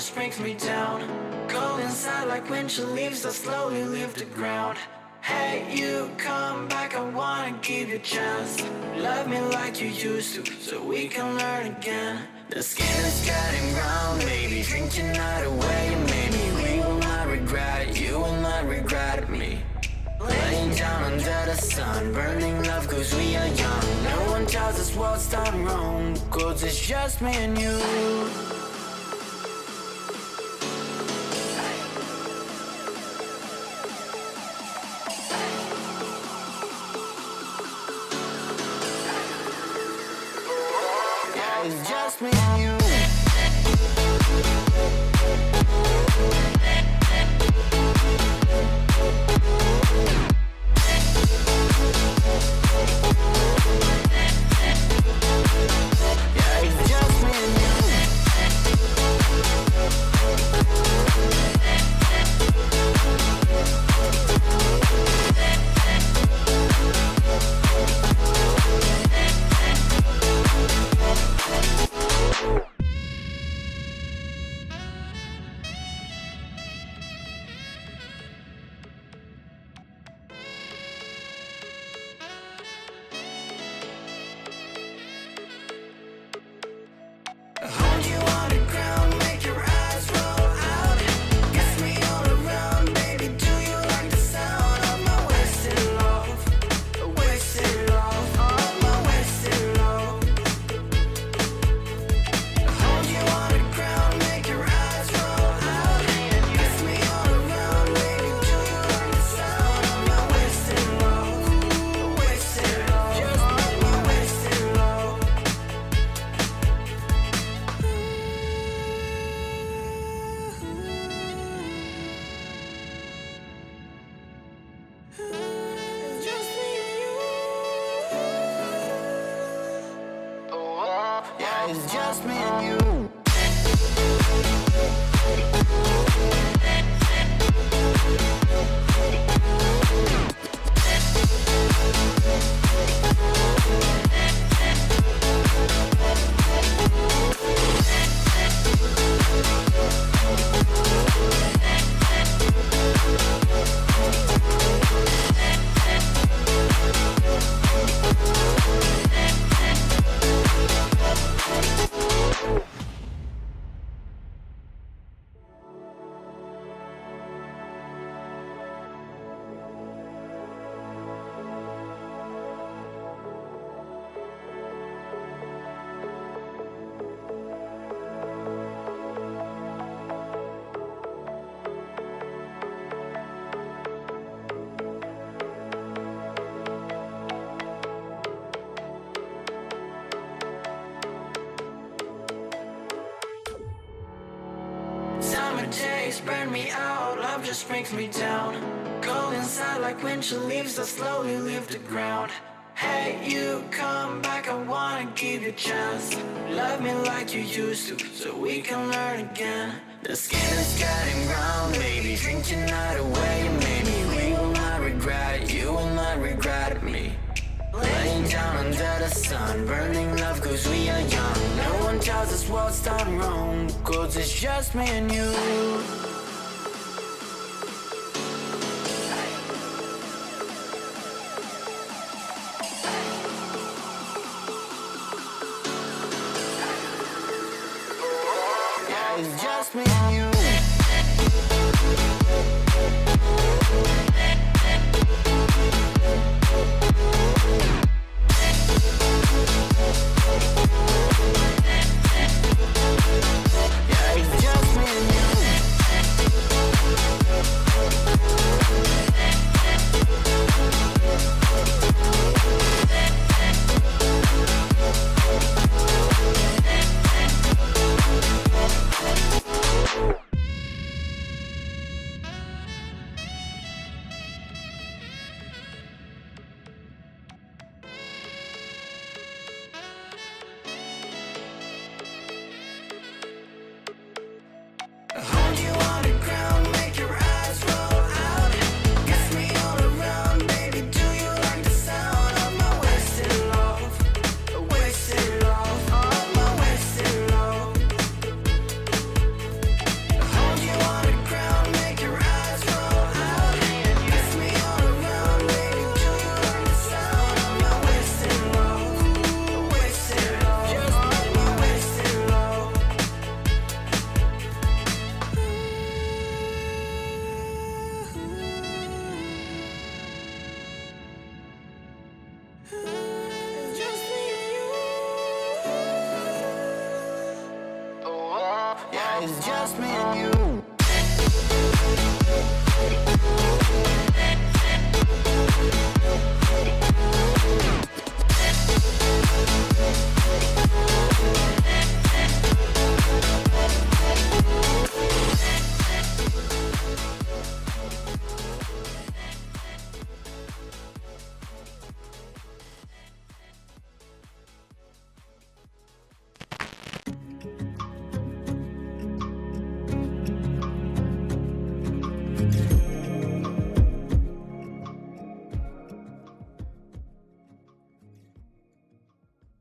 just brings me down. Go inside like winter leaves that slowly leave the ground. Hey, you come back, I wanna give you a chance. Love me like you used to, so we can learn again. The skin is getting brown, baby, drink your night away. Maybe we will not regret it, you will not regret me. Laying down under the sun, burning love cause we are young. No one tells us what's done wrong, cause it's just me and you. It's just me and you. Yeah, it's just me and you. Hold you on the ground, make your eyes roll out. Kiss me all around, baby, do you like the sound of my wasted love? Wasted love, of my wasted love. Hold you on the ground, make your eyes roll out. Kiss me all around, baby, do you like the sound of my wasted love? Wasted love, just of my wasted love. It's just me and you. Yeah, it's just me and you. Summer days burn me out, love just brings me down. Go inside like winter leaves that slowly leave the ground. Hey, you come back, I wanna give you a chance. Love me like you used to, so we can learn again. The skin is getting brown, baby, drink your night away. Maybe we will not regret it, you will not regret me. Laying down under the sun, burning love cause we are young. No one tells us what's done wrong, cause it's just me and you. Yeah, it's just me and you. Yeah, it's just me and you. It's just me and you.